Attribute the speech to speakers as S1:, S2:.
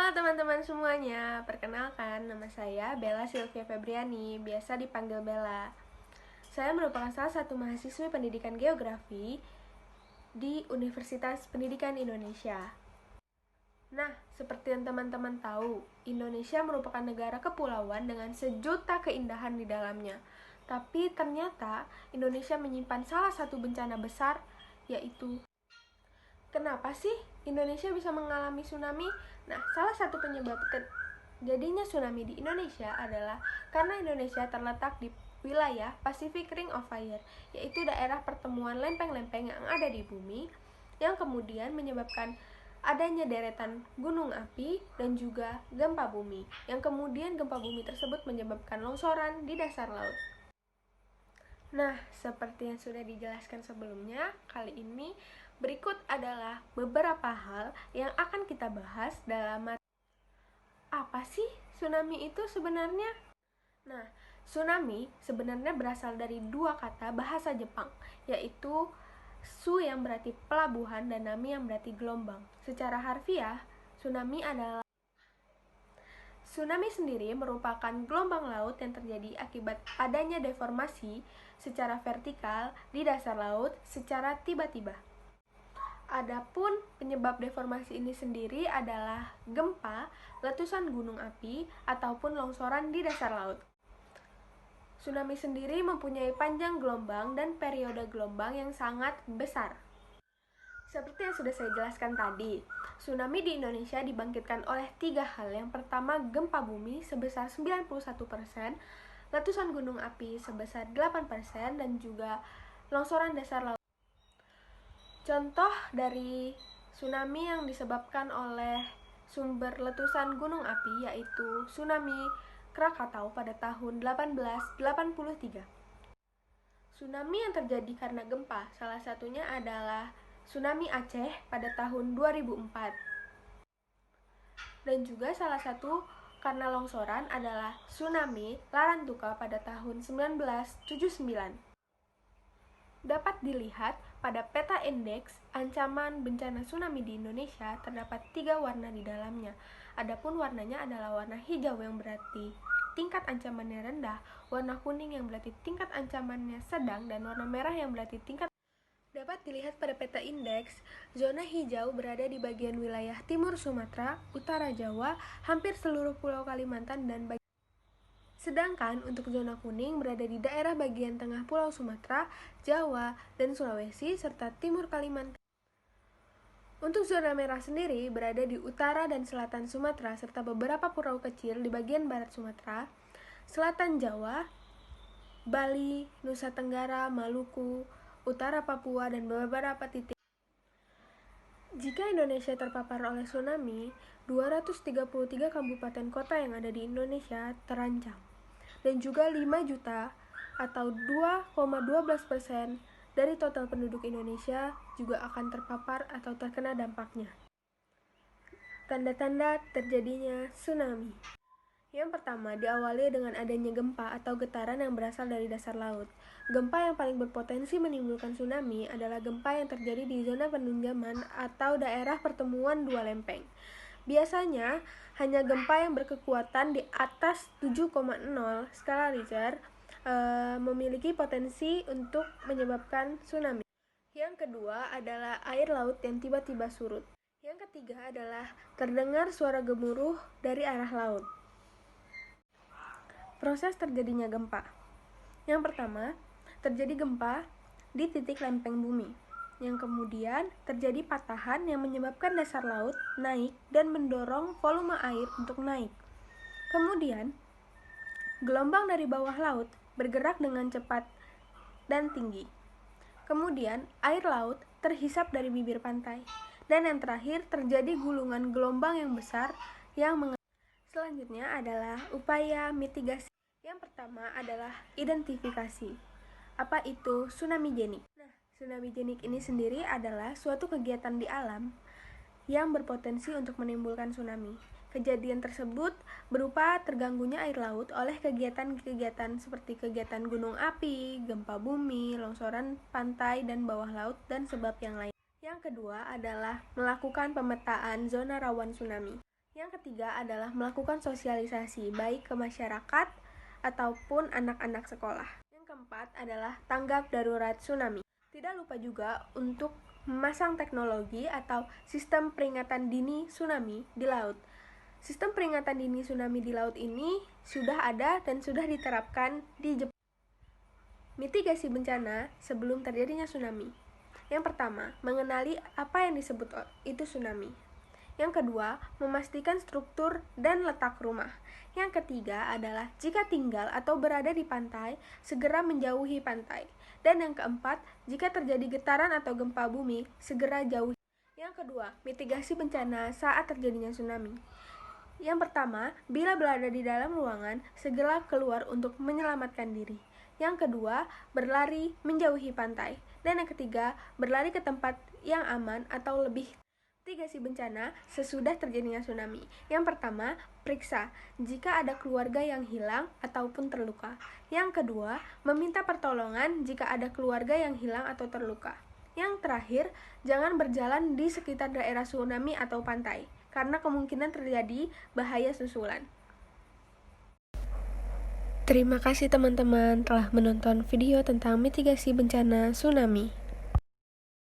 S1: Halo teman-teman semuanya, perkenalkan nama saya Bella Sylvia Febriani, biasa dipanggil Bella. Saya merupakan salah satu mahasiswi pendidikan geografi di Universitas Pendidikan Indonesia. Nah, seperti yang teman-teman tahu, Indonesia merupakan negara kepulauan dengan sejuta keindahan di dalamnya. Tapi ternyata Indonesia menyimpan salah satu bencana besar, yaitu kenapa sih Indonesia bisa mengalami tsunami? Nah, salah satu penyebab terjadinya tsunami di Indonesia adalah karena Indonesia terletak di wilayah Pacific Ring of Fire, yaitu daerah pertemuan lempeng-lempeng yang ada di bumi, yang kemudian menyebabkan adanya deretan gunung api dan juga gempa bumi, yang kemudian gempa bumi tersebut menyebabkan longsoran di dasar laut. Nah, seperti yang sudah dijelaskan sebelumnya, kali ini berikut adalah beberapa hal yang akan kita bahas dalam apa sih tsunami itu sebenarnya? Nah, tsunami sebenarnya berasal dari dua kata bahasa Jepang, yaitu su yang berarti pelabuhan dan nami yang berarti gelombang. Secara harfiah, Tsunami sendiri merupakan gelombang laut yang terjadi akibat adanya deformasi secara vertikal di dasar laut secara tiba-tiba. Adapun penyebab deformasi ini sendiri adalah gempa, letusan gunung api, ataupun longsoran di dasar laut. Tsunami sendiri mempunyai panjang gelombang dan periode gelombang yang sangat besar. Seperti yang sudah saya jelaskan tadi, tsunami di Indonesia dibangkitkan oleh tiga hal. Yang pertama, gempa bumi sebesar 91%, letusan gunung api sebesar 8%, dan juga longsoran dasar laut. Contoh dari tsunami yang disebabkan oleh sumber letusan gunung api yaitu tsunami Krakatau pada tahun 1883. Tsunami yang terjadi karena gempa, salah satunya adalah tsunami Aceh pada tahun 2004. Dan juga salah satu karena longsoran adalah tsunami Larantuka pada tahun 1979. Dapat dilihat pada peta indeks ancaman bencana tsunami di Indonesia terdapat 3 warna di dalamnya. Adapun warnanya adalah warna hijau yang berarti tingkat ancamannya rendah, warna kuning yang berarti tingkat ancamannya sedang, dan warna merah yang berarti tingkat. Dapat dilihat pada peta indeks, zona hijau berada di bagian wilayah timur Sumatera, utara Jawa, hampir seluruh pulau Kalimantan, dan sedangkan untuk zona kuning berada di daerah bagian tengah Pulau Sumatera, Jawa, dan Sulawesi, serta timur Kalimantan. Untuk zona merah sendiri berada di utara dan selatan Sumatera, serta beberapa pulau kecil di bagian barat Sumatera, selatan Jawa, Bali, Nusa Tenggara, Maluku, utara Papua, dan beberapa titik. Jika Indonesia terpapar oleh tsunami, 233 kabupaten kota yang ada di Indonesia terancam. Dan juga 5 juta atau 2,12% dari total penduduk Indonesia juga akan terpapar atau terkena dampaknya. Tanda-tanda terjadinya tsunami. Yang pertama, diawali dengan adanya gempa atau getaran yang berasal dari dasar laut. Gempa yang paling berpotensi menimbulkan tsunami adalah gempa yang terjadi di zona penunjaman atau daerah pertemuan dua lempeng. Biasanya, hanya gempa yang berkekuatan di atas 7,0 skala Richter memiliki potensi untuk menyebabkan tsunami. Yang kedua adalah air laut yang tiba-tiba surut. Yang ketiga adalah terdengar suara gemuruh dari arah laut. Proses terjadinya gempa. Yang pertama, terjadi gempa di titik lempeng bumi. Yang kemudian terjadi patahan yang menyebabkan dasar laut naik dan mendorong volume air untuk naik. Kemudian, gelombang dari bawah laut bergerak dengan cepat dan tinggi. Kemudian, air laut terhisap dari bibir pantai. Dan yang terakhir, terjadi gulungan gelombang yang besar yang Selanjutnya adalah upaya mitigasi. Yang pertama adalah identifikasi. Apa itu tsunami genik? Tsunami genik ini sendiri adalah suatu kegiatan di alam yang berpotensi untuk menimbulkan tsunami. Kejadian tersebut berupa terganggunya air laut oleh kegiatan-kegiatan seperti kegiatan gunung api, gempa bumi, longsoran pantai dan bawah laut, dan sebab yang lain. Yang kedua adalah melakukan pemetaan zona rawan tsunami. Yang ketiga adalah melakukan sosialisasi baik ke masyarakat ataupun anak-anak sekolah. Yang keempat adalah tanggap darurat tsunami. Tidak lupa juga untuk memasang teknologi atau sistem peringatan dini tsunami di laut. Sistem peringatan dini tsunami di laut ini sudah ada dan sudah diterapkan di Jepang. Mitigasi bencana sebelum terjadinya tsunami. Yang pertama, mengenali apa yang disebut itu tsunami. Yang kedua, memastikan struktur dan letak rumah. Yang ketiga adalah jika tinggal atau berada di pantai, segera menjauhi pantai. Dan yang keempat, jika terjadi getaran atau gempa bumi, segera jauhi. Yang kedua, mitigasi bencana saat terjadinya tsunami. Yang pertama, bila berada di dalam ruangan, segera keluar untuk menyelamatkan diri. Yang kedua, berlari menjauhi pantai. Dan yang ketiga, berlari ke tempat yang aman atau lebih. Mitigasi bencana sesudah terjadinya tsunami. Yang pertama, periksa jika ada keluarga yang hilang ataupun terluka. Yang kedua, meminta pertolongan jika ada keluarga yang hilang atau terluka. Yang terakhir, jangan berjalan di sekitar daerah tsunami atau pantai, karena kemungkinan terjadi bahaya susulan. Terima kasih teman-teman telah menonton video tentang mitigasi bencana tsunami.